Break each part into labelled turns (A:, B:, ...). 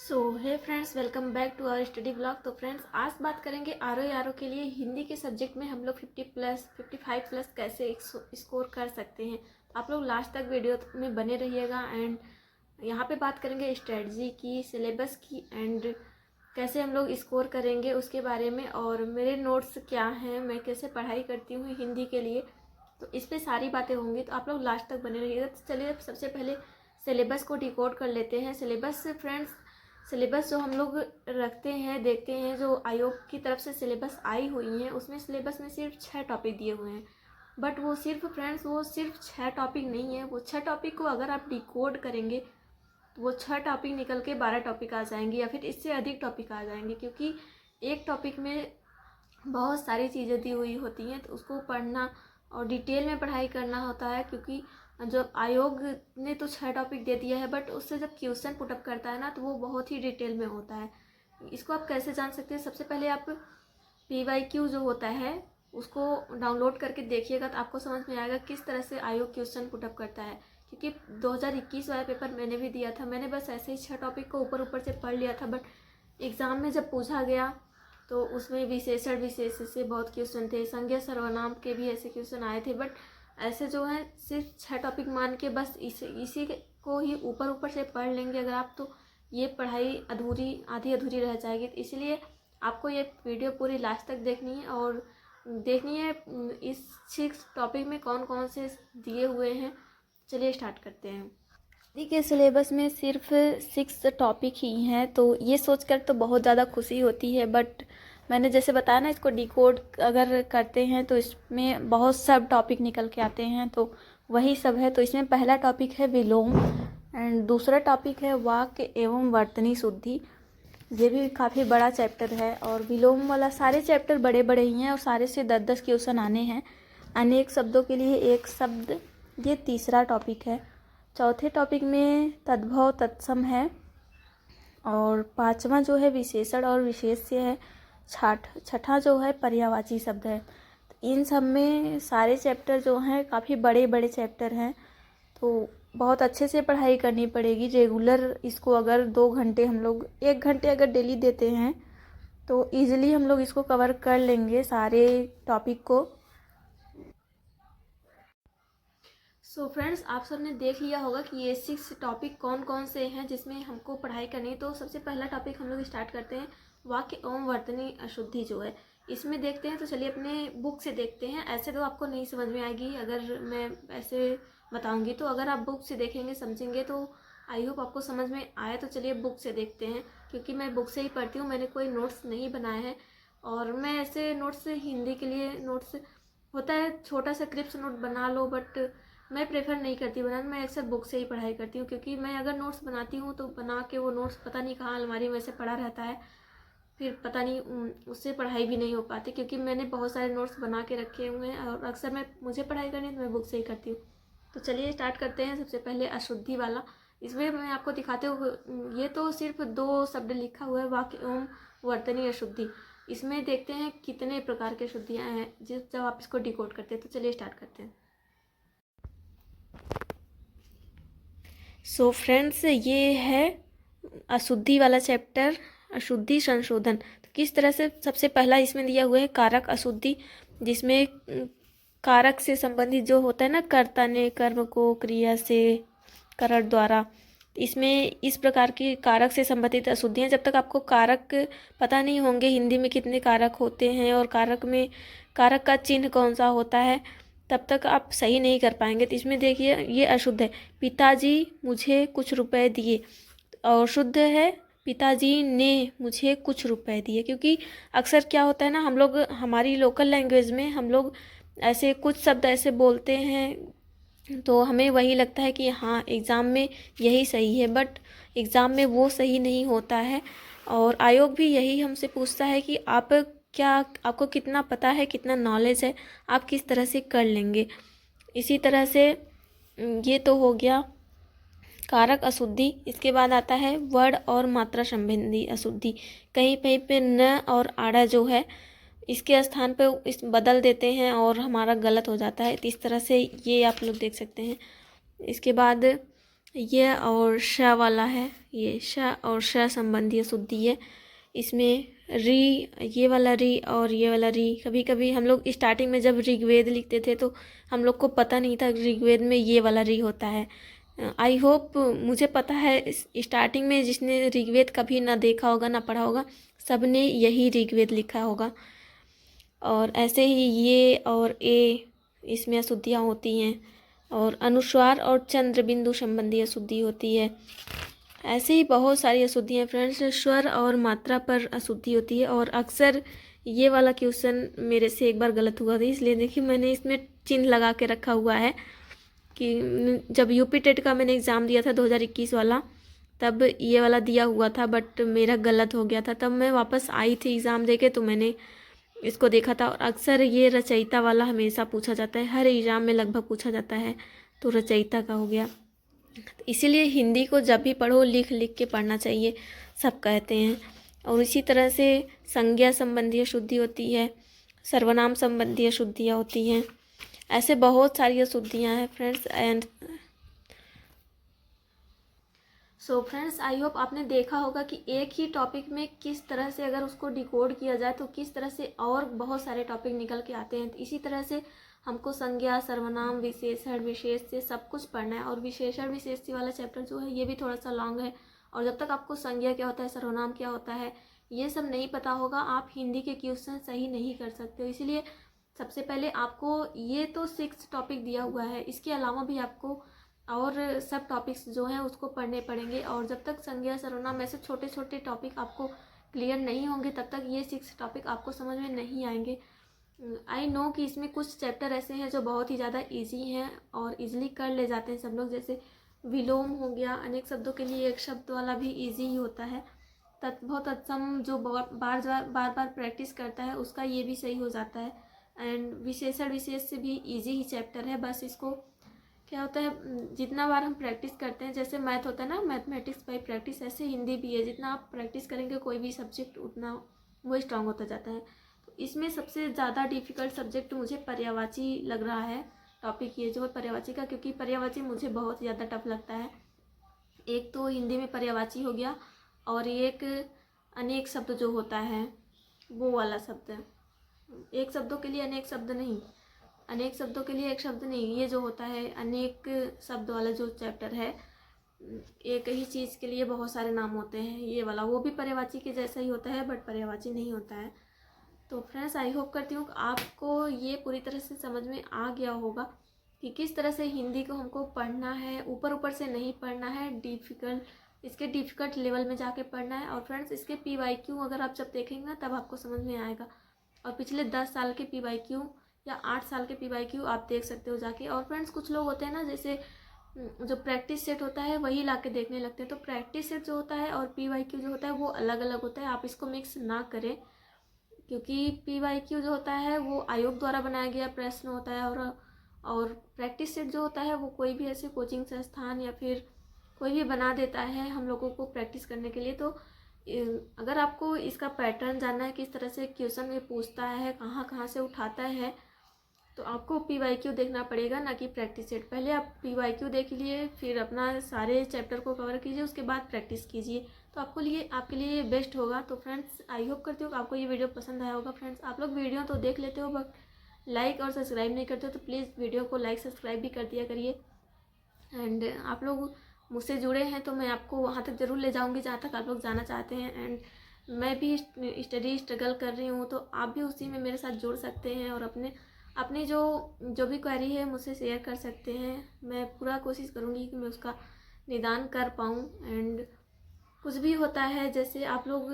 A: So hey friends, welcome back to our study blog. तो friends, आज बात करेंगे आर के लिए हिंदी के सब्जेक्ट में हम लोग 55+ कैसे स्कोर कर सकते हैं। तो आप लोग लास्ट तक वीडियो में बने रहिएगा। एंड यहाँ पे बात करेंगे स्ट्रेटजी की, सिलेबस की, एंड कैसे हम लोग स्कोर करेंगे उसके बारे में, और मेरे नोट्स क्या हैं, मैं कैसे पढ़ाई करती हूँ हिंदी के लिए। तो इस पर सारी बातें होंगी, तो आप लोग लास्ट तक बने रहिएगा। तो चलिए सबसे पहले सिलेबस को डिकोड कर लेते हैं। सिलेबस जो हम लोग रखते हैं, देखते हैं, जो आयोग की तरफ से सिलेबस आई हुई हैं, उसमें सिलेबस में सिर्फ 6 टॉपिक दिए हुए हैं। बट वो सिर्फ 6 टॉपिक नहीं है। वो 6 टॉपिक को अगर आप डिकोड करेंगे तो वो 6 टॉपिक निकल के 12 टॉपिक आ जाएंगे, या फिर इससे अधिक टॉपिक आ जाएंगे, क्योंकि एक टॉपिक में बहुत सारी चीज़ें दी हुई होती हैं। तो उसको पढ़ना और डिटेल में पढ़ाई करना होता है, क्योंकि जब आयोग ने तो 6 टॉपिक दे दिया है, बट उससे जब क्वेश्चन पुटअप करता है ना, तो वो बहुत ही डिटेल में होता है। इसको आप कैसे जान सकते हैं? सबसे पहले आप PYQ जो होता है उसको डाउनलोड करके देखिएगा, तो आपको समझ में आएगा किस तरह से आयोग क्वेश्चन पुटअप करता है। क्योंकि 2021 वाला पेपर मैंने भी दिया था, मैंने बस ऐसे ही 6 टॉपिक को ऊपर ऊपर से पढ़ लिया था। बट एग्ज़ाम में जब पूछा गया तो उसमें विशेषण विशेष से बहुत क्वेश्चन थे, संज्ञा सर्वनाम के भी ऐसे क्वेश्चन आए थे। बट ऐसे जो है सिर्फ 6 टॉपिक मान के बस इसी को ही ऊपर ऊपर से पढ़ लेंगे अगर आप, तो ये पढ़ाई आधी अधूरी रह जाएगी। तो इसलिए आपको ये वीडियो पूरी लास्ट तक देखनी है, और देखनी है इस 6 टॉपिक में कौन कौन से दिए हुए हैं। चलिए स्टार्ट करते हैं। हिंदी के सिलेबस में सिर्फ 6 टॉपिक ही हैं, तो ये सोचकर तो बहुत ज़्यादा खुशी होती है। बट मैंने जैसे बताया ना, इसको डिकोड अगर करते हैं तो इसमें बहुत सब टॉपिक निकल के आते हैं, तो वही सब है। तो इसमें पहला टॉपिक है विलोम, एंड दूसरा टॉपिक है वाक्य एवं वर्तनी शुद्धि। ये भी काफ़ी बड़ा चैप्टर है, और विलोम वाला सारे चैप्टर बड़े बड़े ही हैं, और सारे से 10-10 क्वेश्चन आने हैं। अनेक शब्दों के लिए एक शब्द, ये तीसरा टॉपिक है। चौथे टॉपिक में तद्भव तत्सम है, और पांचवा जो है विशेषण और विशेष्य है। छठा जो है पर्यायवाची शब्द है। तो इन सब में सारे चैप्टर जो हैं काफ़ी बड़े बड़े चैप्टर हैं, तो बहुत अच्छे से पढ़ाई करनी पड़ेगी। रेगुलर इसको अगर 2 घंटे, हम लोग 1 घंटे अगर डेली देते हैं तो ईजिली हम लोग इसको कवर कर लेंगे सारे टॉपिक को। सो फ्रेंड्स, आप सब ने देख लिया होगा कि ये 6 टॉपिक कौन कौन से हैं जिसमें हमको पढ़ाई करनी है। तो सबसे पहला टॉपिक हम लोग स्टार्ट करते हैं, वाक्य एवं वर्तनी अशुद्धि जो है, इसमें देखते हैं। तो चलिए अपने बुक से देखते हैं। ऐसे तो आपको नहीं समझ में आएगी अगर मैं ऐसे बताऊंगी, तो अगर आप बुक से देखेंगे, समझेंगे, तो आई होप आपको समझ में आए। तो चलिए बुक से देखते हैं, क्योंकि मैं बुक से ही पढ़ती हूँ, मैंने कोई नोट्स नहीं बनाए हैं। और मैं ऐसे नोट्स हिंदी के लिए नोट्स होता है, छोटा सा क्रिप्स नोट बना लो, बट मैं प्रेफर नहीं करती बनाना। मैं अक्सर बुक से ही पढ़ाई करती हूँ, क्योंकि मैं अगर नोट्स बनाती हूँ तो बना के वो नोट्स पता नहीं कहाँ अलमारी में से पड़ा रहता है, फिर पता नहीं उससे पढ़ाई भी नहीं हो पाती। क्योंकि मैंने बहुत सारे नोट्स बना के रखे हुए हैं, और अक्सर मुझे पढ़ाई करनी है तो मैं बुक से ही करती हूँ। तो चलिए स्टार्ट करते हैं। सबसे पहले अशुद्धि वाला, इसमें मैं आपको दिखाते हुए, ये तो सिर्फ 2 शब्द लिखा हुआ है, वाक्य एवं वर्तनी अशुद्धि। इसमें देखते हैं कितने प्रकार की अशुद्धियाँ हैं जब आप इसको डिकोड करते हैं। तो चलिए स्टार्ट करते हैं। सो फ्रेंड्स, ये है अशुद्धि वाला चैप्टर, अशुद्धि संशोधन। तो किस तरह से, सबसे पहला इसमें दिया हुआ है कारक अशुद्धि, जिसमें कारक से संबंधित जो होता है ना, कर्ता ने कर्म को क्रिया से करण द्वारा, इसमें इस प्रकार की कारक से संबंधित अशुद्धियाँ। जब तक आपको कारक पता नहीं होंगे हिंदी में कितने कारक होते हैं, और कारक का चिन्ह कौन सा होता है, तब तक आप सही नहीं कर पाएंगे। तो इसमें देखिए ये अशुद्ध है, पिताजी मुझे कुछ रुपए दिए, और शुद्ध है पिताजी ने मुझे कुछ रुपए दिए। क्योंकि अक्सर क्या होता है ना, हम लोग हमारी लोकल लैंग्वेज में हम लोग ऐसे कुछ शब्द ऐसे बोलते हैं, तो हमें वही लगता है कि हाँ एग्ज़ाम में यही सही है, बट एग्ज़ाम में वो सही नहीं होता है। और आयोग भी यही हमसे पूछता है कि आपको कितना पता है, कितना नॉलेज है, आप किस तरह से कर लेंगे। इसी तरह से ये तो हो गया कारक अशुद्धि। इसके बाद आता है वर्ण और मात्रा संबंधी अशुद्धि। कहीं कहीं पे न और आड़ा जो है, इसके स्थान पे इस बदल देते हैं और हमारा गलत हो जाता है। तो इस तरह से ये आप लोग देख सकते हैं। इसके बाद ये और श वाला है, ये श और श संबंधी अशुद्धि है। इसमें री, ये वाला री और ये वाला री, कभी कभी हम लोग स्टार्टिंग में जब ऋग्वेद लिखते थे तो हम लोग को पता नहीं था ऋग्वेद में ये वाला री होता है। आई होप, मुझे पता है स्टार्टिंग में जिसने ऋग्वेद कभी ना देखा होगा ना पढ़ा होगा, सब ने यही ऋग्वेद लिखा होगा। और ऐसे ही ये और ए, इसमें अशुद्धियाँ होती हैं। और अनुस्वार और चंद्र बिंदु संबंधी अशुद्धि होती है। ऐसे ही बहुत सारी अशुद्धियाँ फ्रेंड्स, स्वर और मात्रा पर अशुद्धि होती है। और अक्सर ये वाला क्वेश्चन मेरे से एक बार गलत हुआ था, इसलिए देखिए मैंने इसमें चिन्ह लगा के रखा हुआ है कि जब यूपी टेट का मैंने एग्ज़ाम दिया था 2021 वाला, तब ये वाला दिया हुआ था बट मेरा गलत हो गया था। तब मैं वापस आई थी एग्ज़ाम देके तो मैंने इसको देखा था। और अक्सर ये रचयिता वाला हमेशा पूछा जाता है, हर एग्ज़ाम में लगभग पूछा जाता है, तो रचयिता का हो गया। इसीलिए हिंदी को जब भी पढ़ो लिख लिख के पढ़ना चाहिए, सब कहते हैं। और इसी तरह से संज्ञा संबंधी अशुद्धि होती है, सर्वनाम संबंधी अशुद्धियाँ होती हैं। ऐसे बहुत सारी अशुद्धियाँ हैं friends. And so friends, I hope आपने देखा होगा कि एक ही टॉपिक में किस तरह से अगर उसको डिकोड किया जाए तो किस तरह से और बहुत सारे टॉपिक निकल के आते हैं। इसी तरह से हमको संज्ञा, सर्वनाम, विशेषण, विशेष से सब कुछ पढ़ना है। और विशेषण विशेषी वाला चैप्टर जो है ये भी थोड़ा सा लॉन्ग है। और जब तक आपको संज्ञा क्या होता है, सर्वनाम क्या होता है, ये सब नहीं पता होगा, आप हिंदी के क्वेश्चन सही नहीं कर सकते हो। इसीलिए सबसे पहले आपको ये तो 6 टॉपिक दिया हुआ है, इसके अलावा भी आपको और सब टॉपिक्स जो हैं उसको पढ़ने पड़ेंगे। और जब तक संज्ञा, सर्वनाम ऐसे छोटे छोटे टॉपिक आपको क्लियर नहीं होंगे तब तक ये 6 टॉपिक आपको समझ में नहीं आएंगे। आई नो कि इसमें कुछ चैप्टर ऐसे हैं जो बहुत ही ज़्यादा इजी हैं और इजीली कर ले जाते हैं सब लोग, जैसे विलोम हो गया, अनेक शब्दों के लिए एक शब्द वाला भी इजी ही होता है। तत्भव तत्सम जो बार बार प्रैक्टिस करता है उसका ये भी सही हो जाता है। एंड विशेषण विशेष से भी इजी ही चैप्टर है, बस इसको क्या होता है जितना बार हम प्रैक्टिस करते हैं, जैसे मैथ होता है ना, मैथमेटिक्स बाय प्रैक्टिस, ऐसे हिंदी भी है, जितना आप प्रैक्टिस करेंगे कोई भी सब्जेक्ट उतना वो स्ट्रांग होता जाता है। तो इसमें सबसे ज़्यादा डिफ़िकल्ट सब्जेक्ट मुझे पर्यायवाची लग रहा है, टॉपिक ये जो है पर्यायवाची का, क्योंकि पर्यायवाची मुझे बहुत ज़्यादा टफ लगता है। एक तो हिंदी में पर्यायवाची हो गया और एक अनेक शब्द जो होता है वो वाला शब्द, एक शब्दों के लिए अनेक शब्द नहीं, अनेक शब्दों के लिए एक शब्द नहीं, ये जो होता है अनेक शब्द वाला जो चैप्टर है, एक ही चीज़ के लिए बहुत सारे नाम होते हैं, ये वाला वो भी पर्यायवाची के जैसा ही होता है बट पर्यायवाची नहीं होता है। तो फ्रेंड्स, आई होप करती हूँ आपको ये पूरी तरह से समझ में आ गया होगा कि किस तरह से हिंदी को हमको पढ़ना है। ऊपर ऊपर से नहीं पढ़ना है, इसके डिफ़िकल्ट लेवल में जाके पढ़ना है। और फ्रेंड्स, इसके PYQ अगर आप जब देखेंगे ना तब आपको समझ में आएगा। और पिछले 10 साल के PYQ या 8 साल के PYQ आप देख सकते हो जाके। और फ्रेंड्स, कुछ लोग होते हैं ना, जैसे जो प्रैक्टिस सेट होता है वही ला के देखने लगते हैं, तो प्रैक्टिस सेट जो होता है और PYQ जो होता है वो अलग अलग होता है, आप इसको मिक्स ना करें। क्योंकि PYQ जो होता है वो आयोग द्वारा बनाया गया प्रश्न होता है, और प्रैक्टिस सेट जो होता है वो कोई भी ऐसे कोचिंग संस्थान या फिर कोई भी बना देता है हम लोगों को प्रैक्टिस करने के लिए। तो अगर आपको इसका पैटर्न जानना है, किस तरह से क्वेश्चन में पूछता है, कहाँ कहाँ से उठाता है, तो आपको PYQ देखना पड़ेगा, ना कि प्रैक्टिस सेट। पहले आप PYQ देख लीजिए, फिर अपना सारे चैप्टर को कवर कीजिए, उसके बाद प्रैक्टिस कीजिए, तो आपके लिए बेस्ट होगा। तो फ्रेंड्स, आई होप करती हूँ आपको ये वीडियो पसंद आया होगा। फ्रेंड्स, आप लोग वीडियो तो देख लेते हो बट लाइक और सब्सक्राइब नहीं करते हो, तो प्लीज़ वीडियो को लाइक सब्सक्राइब भी कर दिया करिए। एंड आप लोग मुझसे जुड़े हैं तो मैं आपको वहाँ तक ज़रूर ले जाऊँगी जहाँ तक आप लोग जाना चाहते हैं। एंड मैं भी स्ट्रगल कर रही हूँ, तो आप भी उसी में मेरे साथ जुड़ सकते हैं और अपनी जो भी क्वेरी है मुझसे शेयर कर सकते हैं। मैं पूरा कोशिश करूँगी कि मैं उसका निदान कर पाऊँ। एंड कुछ भी होता है, जैसे आप लोग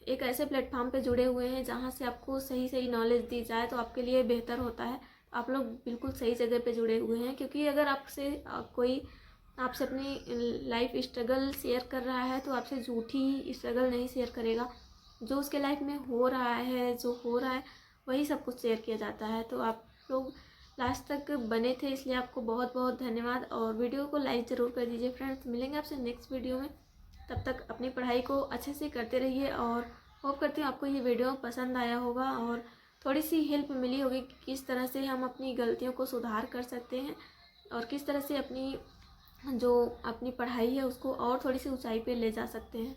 A: एक ऐसे प्लेटफॉर्म पे जुड़े हुए हैं जहाँ से आपको सही नॉलेज दी जाए तो आपके लिए बेहतर होता है। आप लोग बिल्कुल सही जगह पे जुड़े हुए हैं, क्योंकि अगर कोई आपसे अपनी लाइफ स्ट्रगल शेयर कर रहा है तो आपसे झूठी स्ट्रगल नहीं शेयर करेगा। जो उसके लाइफ में हो रहा है वही सब कुछ शेयर किया जाता है। तो आप लोग लास्ट तक बने थे, इसलिए आपको बहुत बहुत धन्यवाद। और वीडियो को लाइक ज़रूर कर दीजिए। फ्रेंड्स, मिलेंगे आपसे नेक्स्ट वीडियो में, तब तक अपनी पढ़ाई को अच्छे से करते रहिए। और होप करती हूँ आपको ये वीडियो पसंद आया होगा और थोड़ी सी हेल्प मिली होगी कि किस तरह से हम अपनी गलतियों को सुधार कर सकते हैं और किस तरह से अपनी जो अपनी पढ़ाई है उसको और थोड़ी सी ऊंचाई पे ले जा सकते हैं।